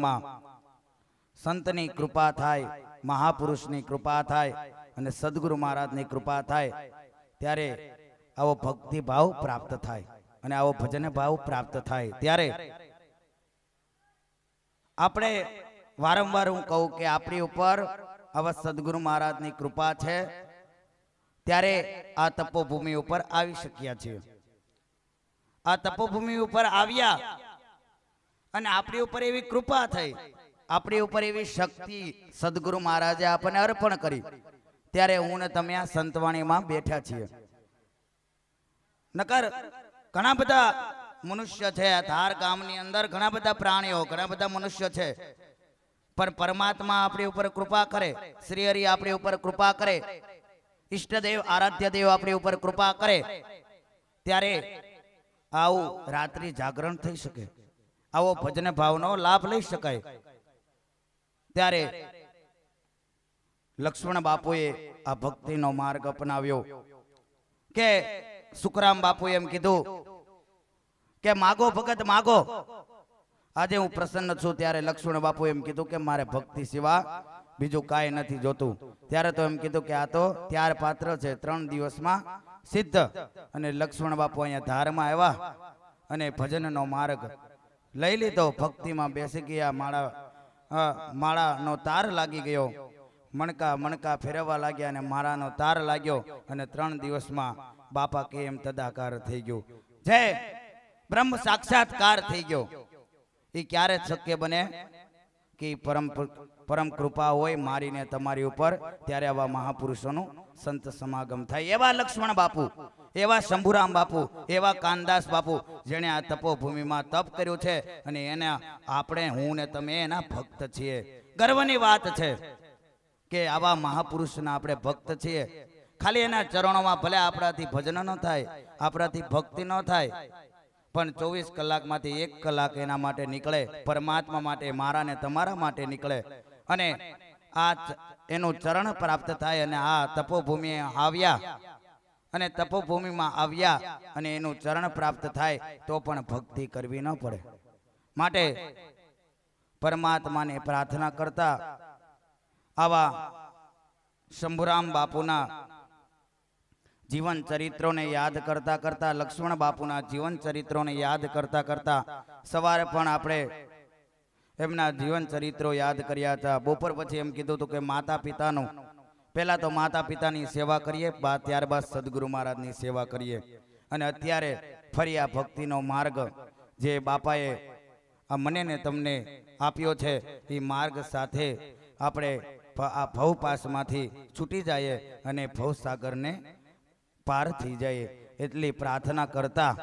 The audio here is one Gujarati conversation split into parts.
માં સંતની કૃપા થાય, મહાપુરુષની કૃપા થાય અને સદગુરુ મહારાજની કૃપા થાય ત્યારે આવો ભક્તિ ભાવ પ્રાપ્ત થાય અને આવો ભજન ભાવ પ્રાપ્ત થાય ત્યારે આપણે વારંવાર હું કહું કે આપણી ઉપર આવા સદગુરુ મહારાજની કૃપા છે ત્યારે આ તપોભૂમિ ઉપર આવી શક્યા છીએ. આ તપોભૂમિ ઉપર આવ્યા અને આપણી ઉપર એવી કૃપા થઈ, આપણી ઉપર એવી શક્તિ સદગુરુ મહારાજે આપણને અર્પણ કરી ત્યારે હું ને તમે આ સંતવાણીમાં બેઠા છીએ. નકર ઘણા બધા મનુષ્ય છે, આ ધાર ગામની અંદર ઘણા બધા પ્રાણીઓ, ઘણા બધા મનુષ્ય છે, પણ પરમાત્મા આપણી ઉપર કૃપા કરે, શ્રી હરિ આપણી ઉપર કૃપા કરે, ઈષ્ટદેવ આરાધ્ય દેવ આપણી ઉપર કૃપા કરે ત્યારે આવું રાત્રિ જાગરણ થઈ શકે, આવો ભજન ભાવનો લાભ લઈ શકાય. ત્યારે લક્ષ્મણ બાપુએ આ ભક્તિનો માર્ગ અપનાવ્યો કે સુખરામ બાપુએ એમ કીધું કે માગો ભગત માગો. આજે હું પ્રસન્ન છું ત્યારે લક્ષ્મણ બાપુ એમ કીધું કે મારે ભક્તિ સિવા બીજું કાંઈ નથી જોતું. ત્યારે તો એમ કીધું કે આ તો ત્યાર પાત્ર છે, 3 દિવસમાં સિદ્ધ. અને લક્ષ્મણ બાપુ અહીંયા ધારમાં આવ્યા અને ભજનનો માર્ગ લઈ લીધો, ભક્તિમાં બેસી ગયા, માળાનો તાર લાગી ગયો, મણકા મણકા ફેરવવા લાગ્યા અને માળાનો તાર લાગ્યો અને 3 દિવસમાં બાપા કે એમ તદાકાર થઈ ગયું, જય બ્રહ્મ સાક્ષાત્કાર થઈ ગયો. એ ક્યારે શક્ય બને કે પરમ કૃપા હોય મારી ને તમારી ઉપર, ત્યારે આવા મહાપુરુષોનું સંત સમાગમ થાય. એવા લક્ષ્મણ બાપુ, એવા શંભુરામ બાપુ, એવા કાનદાસ બાપુ જેણે આ તપોભૂમિમાં તપ કર્યું છે અને એને આપણે, હું ને તમે એના ભક્ત છીએ. ગર્વની વાત છે કે આવા મહાપુરુષના આપણે ભક્ત છીએ. ખાલી એના ચરણોમાં ભલે આપણાથી ભજન ન થાય, આપણાથી ભક્તિ ન થાય, પણ 24 કલાકમાંથી 1 કલાક એના માટે નીકળે, પરમાત્મા માટે, મારા ને તમારા માટે નીકળે અને આ એનું ચરણ પ્રાપ્ત થાય. અને આ તપોભૂમિએ આવ્યા અને તપોભૂમિમાં આવ્યા અને એનું ચરણ પ્રાપ્ત થાય તો પણ ભક્તિ કરવી ન પડે. માટે પરમાત્માને પ્રાર્થના કરતા આવા શંભુરામ બાપુના જીવન ચરિત્રોને યાદ કરતા કરતા, લક્ષ્મણ બાપુના જીવન ચરિત્રોને યાદ કરતા કરતા સવારે પણ આપણે એમના જીવન ચરિત્રો યાદ કર્યા હતા. બપોર પછી એમ કીધું હતું કે માતા પિતાનું, પહેલા તો માતા પિતાની સેવા કરીએ, ત્યારબાદ સદગુરુ મહારાજની સેવા કરીએ. અને અત્યારે ફરી આ ભક્તિનો માર્ગ જે બાપાએ આ મને ને તમને આપ્યો છે એ માર્ગ સાથે આપણે આ ભવપાસમાંથી છૂટી જઈએ અને ભવસાગરને પાર થઈ જાય એટલી પ્રાર્થના કરતા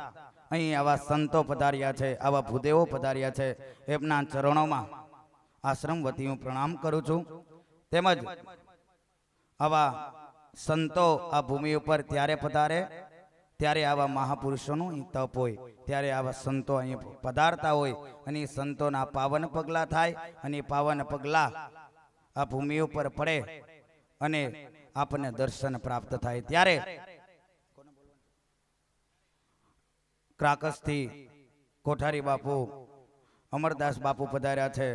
અહીં આવા સંતો પધાર્યા છે, આવા ભૂદેવો પધાર્યા છે, એમના ચરણોમાં આશ્રમ વતી હું પ્રણામ કરું છું. તેમજ આવા સંતો આ ભૂમિ ઉપર ત્યારે પધારે ત્યારે આવા મહાપુરુષોનું તપ હોય, ત્યારે આવા સંતો અહીં પધારતા હોય અને સંતોના પાવન પગલા થાય અને પાવન પગલા આ ભૂમિ ઉપર પડે અને આપણને દર્શન પ્રાપ્ત થાય. ત્યારે ક્રાકસથી કોઠારી બાપુ, અમરદાસ બાપુ પધાર્યા છે.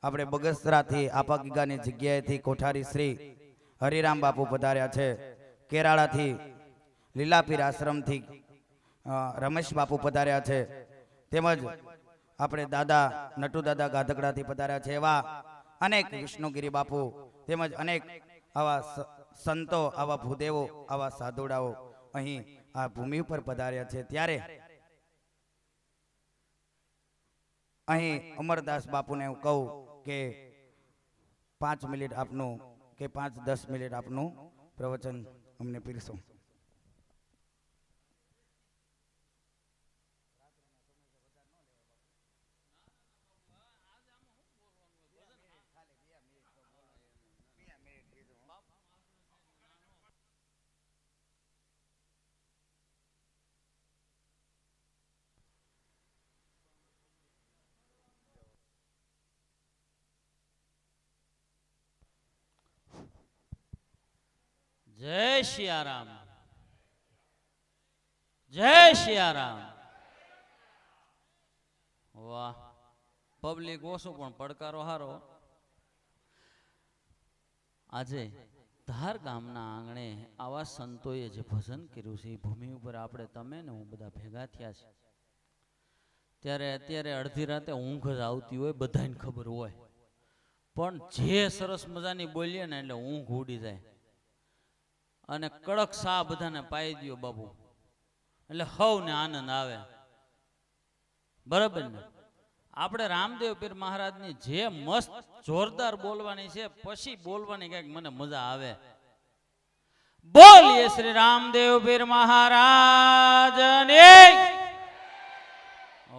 આપણે બગસરાથી આપાગીગાની જગ્યાએથી કોઠારી શ્રી હરિરામ બાપુ પધાર્યા છે. કેરાળાથી લીલાપીર આશ્રમથી રમેશ બાપુ પધાર્યા છે. તેમજ આપણે દાદા નટુ દાદા ગાધકડાથી પધાર્યા છે. એવા અનેક વિષ્ણુગીરી બાપુ તેમજ અનેક આવા સંતો, આવા ભૂદેવો, આવા સાધુડાઓ અહીં આ ભૂમિ ઉપર પધાર્યા છે. ત્યારે અહીં અમરદાસ બાપુને હું કહું કે 5 મિનિટ આપનું કે 5-10 મિનિટ આપનું પ્રવચન અમને પીરસો. જય સિયારામ, જય સિયારામ. વાહ, પબ્લિક ઓછું પણ પડકારો હારો. આજે ધાર ગામના આંગણે આવા સંતોએ જે ભજન કર્યું છે એ ભૂમિ ઉપર આપણે તમે ને હું બધા ભેગા થયા છે. ત્યારે અત્યારે અડધી રાતે ઊંઘ જ આવતી હોય, બધાને ખબર હોય, પણ જે સરસ મજાની બોલીએ ને એટલે ઊંઘ ઉડી જાય. અને કડક સા બધાને પાઈ દ્યો બાપુ, એટલે હવને આનંદ આવે. બરાબર ને? આપણે રામદેવ પીર મહારાજની જે મસ્ત જોરદાર બોલવાની છે, પછી બોલવાની કઈક મને મજા આવે. બોલીએ શ્રી રામદેવ પીર મહારાજની.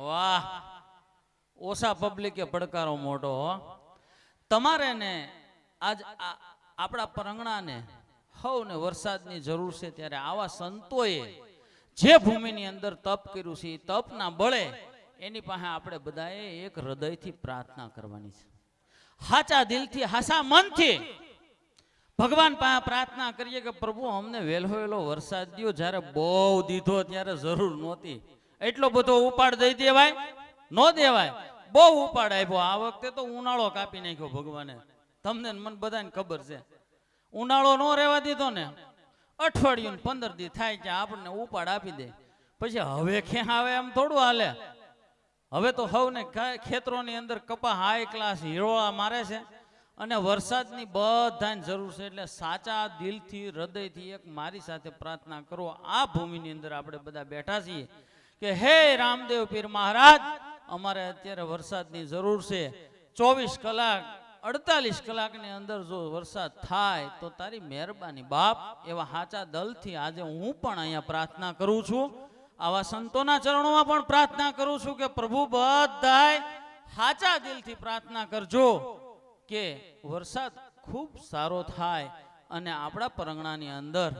વાહ, ઓછા પબ્લિકે પડકારો મોટો. તમારે ને આજ આપણા પરંગણાને હવને વરસાદની જરૂર છે, ત્યારે આવા સંતોએ જે ભૂમિની અંદર તપ કર્યું છે, એ તપના બળે એની પાસે આપણે બધાએ એક હૃદયથી પ્રાર્થના કરવાની છે. હાચા દિલથી, હાસા મનથી ભગવાન પાસે પ્રાર્થના કરીએ કે પ્રભુ અમને વહેલો વરસાદ દ્યો. જ્યારે બહુ દીધો ત્યારે જરૂર નહોતી, એટલો બધો ઉપાડ દઈ દેવાય ન દેવાય. બહુ ઉપાડ આપ્યો. આ વખતે તો ઉનાળો કાપી નાખ્યો ભગવાને. તમને મને બધાને ખબર છે, ઉનાળો ન રહેવા દીધો ને, અઠવાડિયું 15 દી થાય કે આપણને ઉપાડ આપી દે. પછી હવે ક્યાં આવે એમ થોડું હાલે. હવે તો હવને ખેતરોની અંદર કપા હાઈ ક્લાસ હીરોળા મારે છે, અને વરસાદની બધાને જરૂર છે. એટલે સાચા દિલથી, હૃદયથી એક મારી સાથે પ્રાર્થના કરો. આ ભૂમિની અંદર આપણે બધા બેઠા છીએ કે હે રામદેવ પીર મહારાજ, અમારે અત્યારે વરસાદની જરૂર છે. 24 કલાક 48 કલાકની અંદર જો વરસાદ થાય તો તારી મહેરબાની બાપ. એવા સાચા દલથી આજે હું પણ અહીંયા પ્રાર્થના કરું છું. આવા સંતોના ચરણોમાં પણ પ્રાર્થના કરું છું કે પ્રભુ બધાય સાચા દિલથી પ્રાર્થના કરજો કે વરસાદ ખૂબ સારો થાય અને આપણા પરંગણાની અંદર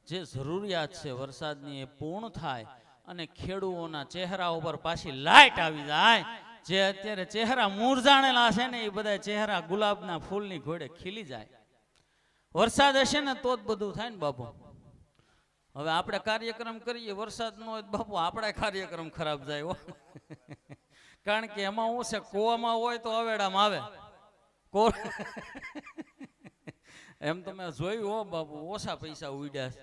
જે જરૂરિયાત છે વરસાદની એ પૂર્ણ થાય અને ખેડૂતોના ચહેરા ઉપર પાછી લાઈટ આવી જાય. જે અત્યારે ચહેરા મૂરઝાણેલા છે ને, એ બધા ચહેરા ગુલાબના ફૂલની ઘોડે ખીલી જાય. વરસાદ હશે ને તો જ બધું થાય ને બાપુ. હવે આપણે કાર્યક્રમ કરીએ, વરસાદ નો હોય બાપુ આપણા કાર્યક્રમ ખરાબ જાય હો. કારણ કે એમાં હું છે, કુવામાં હોય તો અવેડામાં આવે. એમ તમે જોયું હો બાપુ, ઓછા પૈસા ઉડ્યા છે.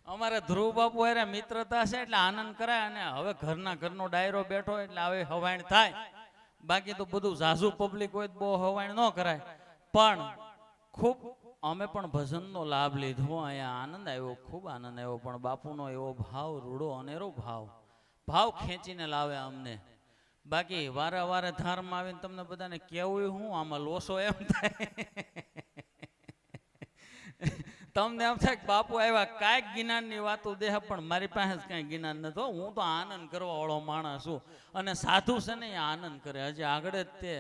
અમારે ધ્રુવ બાપુ હારે મિત્રતા છે એટલે આનંદ કરાય. અને હવે ઘરનો ડાયરો બેઠો એટલે હવે હવાણ થાય. બાકી તો બધું ઝાઝુ પબ્લિક હોય તો બહુ હવાણ ન કરાય. પણ ખૂબ અમે પણ ભજનનો લાભ લીધો, અહીંયા આનંદ આવ્યો, ખૂબ આનંદ આવ્યો. પણ બાપુનો એવો ભાવ, રૂડો અનેરો ભાવ ખેંચીને લાવે અમને. બાકી વારે ધારમાં આવીને તમને બધાને કેવું હું આમાં લોસો એમ થાય. તમને એમ થાય કે બાપુ આવ્યા કાંઈક જ્ઞાનની વાતો દેહ, પણ મારી પાસે જ કાંઈ જ્ઞાન નથી. હું તો આનંદ કરવા વાળો માણસ છું. અને સાધુ છે ને એ આનંદ કરે. હજી આગળ જ તે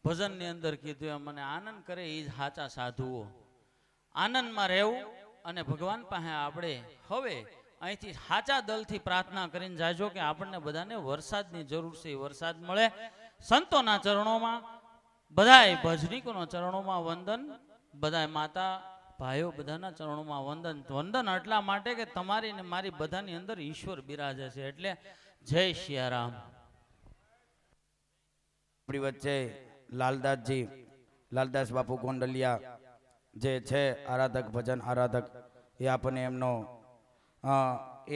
ભજનની અંદર કીધું એમ, મને આનંદ કરે એ જ સાચા સાધુઓ. આનંદમાં રહેવું અને ભગવાન પાસે આપણે હવે અહીંથી સાચા દલથી પ્રાર્થના કરીને જાજો કે આપણને બધાને વરસાદની જરૂર છે. વરસાદ મળે. સંતોના ચરણોમાં, બધાય ભજનીકોના ચરણોમાં વંદન, બધાય માતા ભાઈઓ બધાના ચરણોમાં વંદન એટલા માટે કે તમારી ને મારી બધાની અંદર ઈશ્વર બિરાજે છે. એટલે જય સિયારામ. આપણી વચ્ચે લાલદાસ બાપુ ગોંડલિયા જે છે આરાધક, ભજન આરાધક, એ આપણને એમનો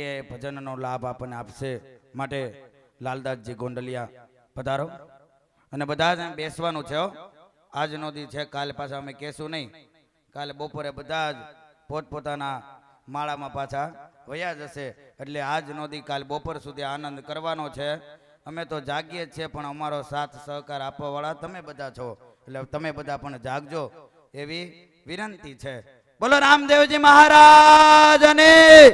એ ભજનનો લાભ આપણને આપશે. માટે લાલદાસજી ગોંડલિયા પધારો. અને બધા જ બેસવાનું છે. આજનો દી છે, કાલે પાછા અમે કહેશું નહીં. કાલે બપોરે બધા જ પોતપોતાના માળામાં પાછા વયા જશે. એટલે આજનો દી કાલે બપોર સુધી આનંદ કરવાનો છે. અમે તો જાગીએ જ છીએ, પણ અમારો સાથ સહકાર આપવા વાળા તમે બધા છો. એટલે તમે બધા પણ જાગજો એવી વિનંતી છે. બોલો રામદેવજી મહારાજની.